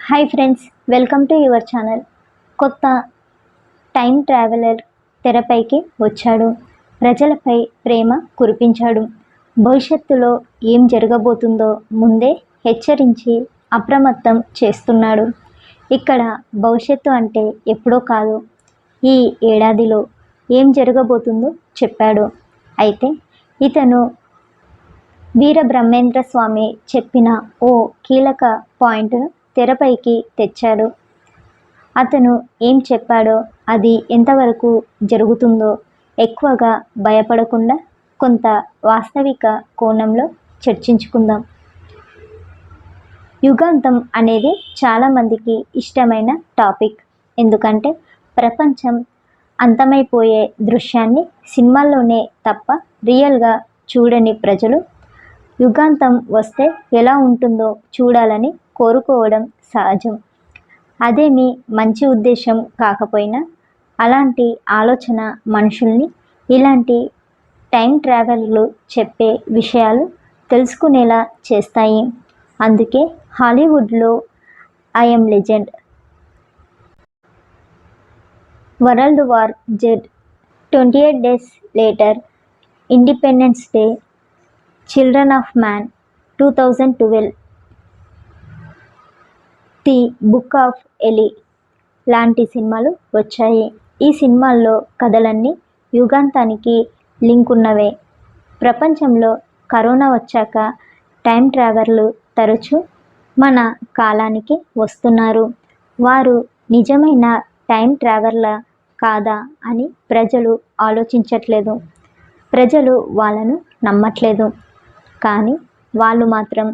Hi friends, welcome to your channel. కొత్త time traveller తెరపైకి వచ్చాడు. ప్రజలపై ప్రేమ కురిపించాడు. భవిష్యత్తులో ఏం జరగబోతుందో ముందే హెచ్చరించి అప్రమత్తం చేస్తున్నాడు. ఇక్కడ భవిష్యత్తు అంటే ఎప్పుడో కాదు, ఈ ఏడాదిలో ఏం జరగబోతుందో చెప్పాడు. అయితే ఇతను వీరబ్రహ్మేంద్ర స్వామి చెప్పిన ఓ కీలక పాయింట్ను తెరపైకి తెచ్చాడు. అతను ఏం చెప్పాడో, అది ఎంతవరకు జరుగుతుందో ఎక్కువగా భయపడకుండా కొంత వాస్తవిక కోణంలో చర్చించుకుందాం. యుగాంతం అనేది చాలామందికి ఇష్టమైన టాపిక్. ఎందుకంటే ప్రపంచం అంతమైపోయే దృశ్యాన్ని సినిమాల్లోనే తప్ప రియల్గా చూడని ప్రజలు యుగాంతం వస్తే ఎలా ఉంటుందో చూడాలని కోరుకోవడం సహజం. అదేమీ మంచి ఉద్దేశం కాకపోయినా అలాంటి ఆలోచన మనుషుల్ని ఇలాంటి టైం ట్రావెలర్లు చెప్పే విషయాలు తెలుసుకునేలా చేస్తాయి. అందుకే హాలీవుడ్లో I am legend, world war Z, 28 days later, independence day, children of man, 2012, the book of Eli లాంటి సినిమాలు వచ్చాయి. ఈ సినిమాల్లో కథలన్నీ యుగాంతానికి లింక్ ఉన్నవే. ప్రపంచంలో కరోనా వచ్చాక టైం ట్రావెలర్లు తరచూ మన కాలానికి వస్తున్నారు. వారు నిజమైన టైం ట్రావెలర్లా కాదా అని ప్రజలు ఆలోచించట్లేదు. ప్రజలు వాళ్ళను నమ్మట్లేదు. కానీ వాళ్ళు మాత్రం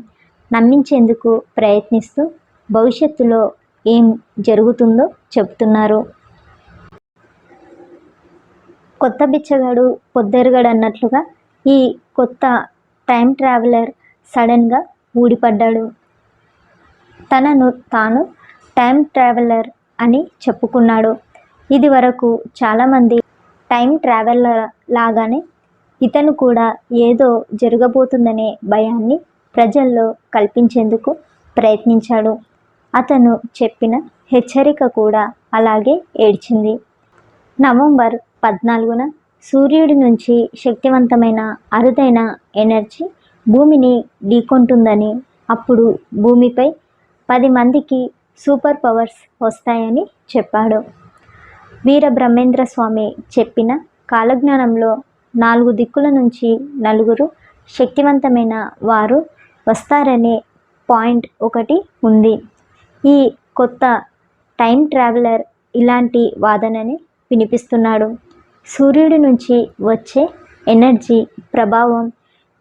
నమ్మించేందుకు ప్రయత్నిస్తూ భవిష్యత్తులో ఏం జరుగుతుందో చెప్తున్నారు. కొత్త బిచ్చగాడు పొద్దెరగడు అన్నట్లుగా ఈ కొత్త టైం ట్రావెలర్ సడన్గా ఊడిపడ్డాడు. తనను తాను టైం ట్రావెలర్ అని చెప్పుకున్నాడు. ఇది వరకు చాలామంది టైం ట్రావెలర్ లాగానే ఇతను కూడా ఏదో జరగబోతుందనే భయాన్ని ప్రజల్లో కల్పించేందుకు ప్రయత్నించాడు. అతను చెప్పిన హెచ్చరిక కూడా అలాగే ఏడ్చింది. నవంబర్ 14న సూర్యుడి నుంచి శక్తివంతమైన అరుదైన ఎనర్జీ భూమిని ఢీకొంటుందని, అప్పుడు భూమిపై 10 మందికి సూపర్ పవర్స్ వస్తాయని చెప్పాడు. వీరబ్రహ్మేంద్ర స్వామి చెప్పిన కాలజ్ఞానంలో 4 దిక్కుల నుంచి నలుగురు శక్తివంతమైన వారు వస్తారనే పాయింట్ ఒకటి ఉంది. ఈ కొత్త టైం ట్రావెలర్ ఇలాంటి వాదనని వినిపిస్తున్నాడు. సూర్యుడి నుంచి వచ్చే ఎనర్జీ ప్రభావం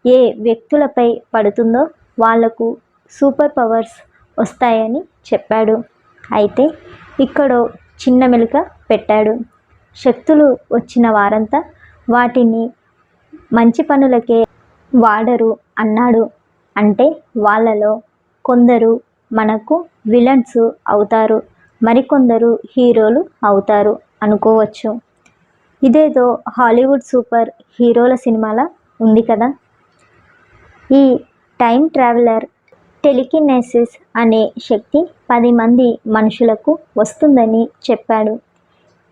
ఏ వ్యక్తులపై పడుతుందో వాళ్లకు సూపర్ పవర్స్ వస్తాయని చెప్పాడు. అయితే ఇక్కడో చిన్న మెలిక పెట్టాడు. శక్తులు వచ్చిన వారంతా వాటిని మంచి పనులకే వాడరు అన్నాడు. అంటే వాళ్ళలో కొందరు మనకు విలన్స్ అవుతారు, మరికొందరు హీరోలు అవుతారు అనుకోవచ్చు. ఇదేదో హాలీవుడ్ సూపర్ హీరోల సినిమాలా ఉంది కదా. ఈ టైం ట్రావెలర్ టెలికినెసిస్ అనే శక్తి 10 మంది మనుషులకు వస్తుందని చెప్పాడు.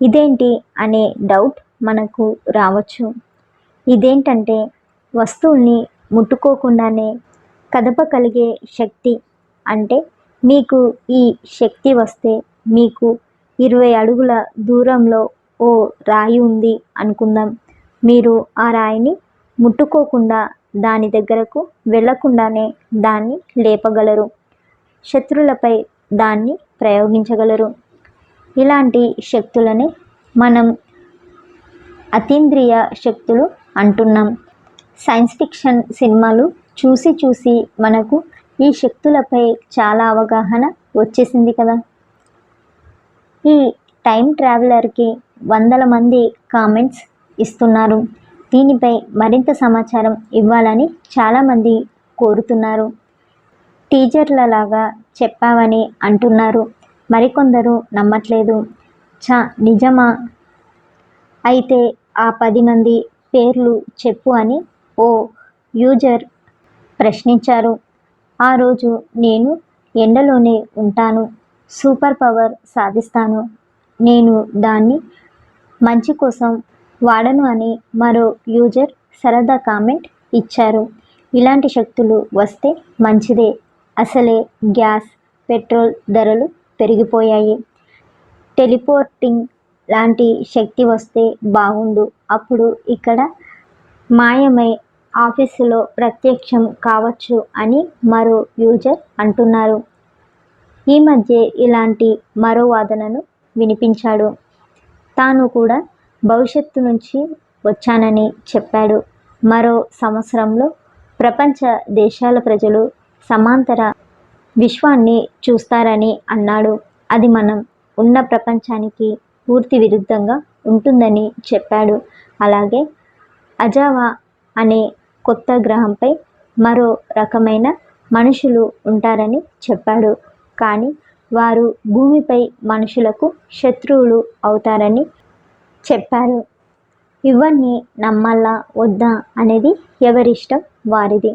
ఇదేంటి అనే డౌట్ మనకు రావచ్చు. ఇదేంటంటే వస్తువుల్ని ముట్టుకోకుండానే కదపగలిగే శక్తి. అంటే మీకు ఈ శక్తి వస్తే మీకు 20 అడుగుల దూరంలో ఓ రాయి ఉంది అనుకుందాం. మీరు ఆ రాయిని ముట్టుకోకుండా దాని దగ్గరకు వెళ్లకుండానే దాన్ని లేపగలరు. శత్రువులపై దాన్ని ప్రయోగించగలరు. ఇలాంటి శక్తులనే మనం అతీంద్రియ శక్తులు అంటున్నాం. సైన్స్ ఫిక్షన్ సినిమాలు చూసి చూసి మనకు ఈ శక్తులపై చాలా అవగాహన వచ్చేసింది కదా. ఈ టైం ట్రావెలర్కి వందల మంది కామెంట్స్ ఇస్తున్నారు. దీనిపై మరింత సమాచారం ఇవ్వాలని చాలామంది కోరుతున్నారు. టీజర్లలాగా చెప్పావని అంటున్నారు. మరికొందరు నమ్మట్లేదు. నిజమా? అయితే ఆ 10 మంది పేర్లు చెప్పు అని ఓ యూజర్ ప్రశ్నించారు. ఆ రోజు నేను ఎండలోనే ఉంటాను. సూపర్ పవర్ సాధిస్తాను, నేను దాన్ని మంచి కోసం వాడను అని మరో యూజర్ సరదా కామెంట్ ఇచ్చారు. ఇలాంటి శక్తులు వస్తే మంచిదే, అసలే గ్యాస్ పెట్రోల్ ధరలు పెరిగిపోయాయి, టెలిపోర్టింగ్ లాంటి శక్తి వస్తే బాగుండు, అప్పుడు ఇక్కడ మాయమై ఆఫీసులో ప్రత్యక్షం కావచ్చు అని మరో యూజర్ అంటున్నారు. ఈ మధ్య ఇలాంటి మరో వాదనను వినిపించాడు. తాను కూడా భవిష్యత్తు నుంచి వచ్చానని చెప్పాడు. మరో సంవత్సరంలో ప్రపంచ దేశాల ప్రజలు సమాంతర విశ్వాన్ని చూస్తారని అన్నాడు. అది మనం ఉన్న ప్రపంచానికి పూర్తి విరుద్ధంగా ఉంటుందని చెప్పాడు. అలాగే అజావా అనే కొత్త గ్రహంపై మరో రకమైన మనుషులు ఉంటారని చెప్పాడు. కానీ వారు భూమిపై మనుషులకు శత్రువులు అవుతారని చెప్పారు. ఇవన్నీ నమ్మాలా వద్దా అనేది ఎవరిష్టం వారిది.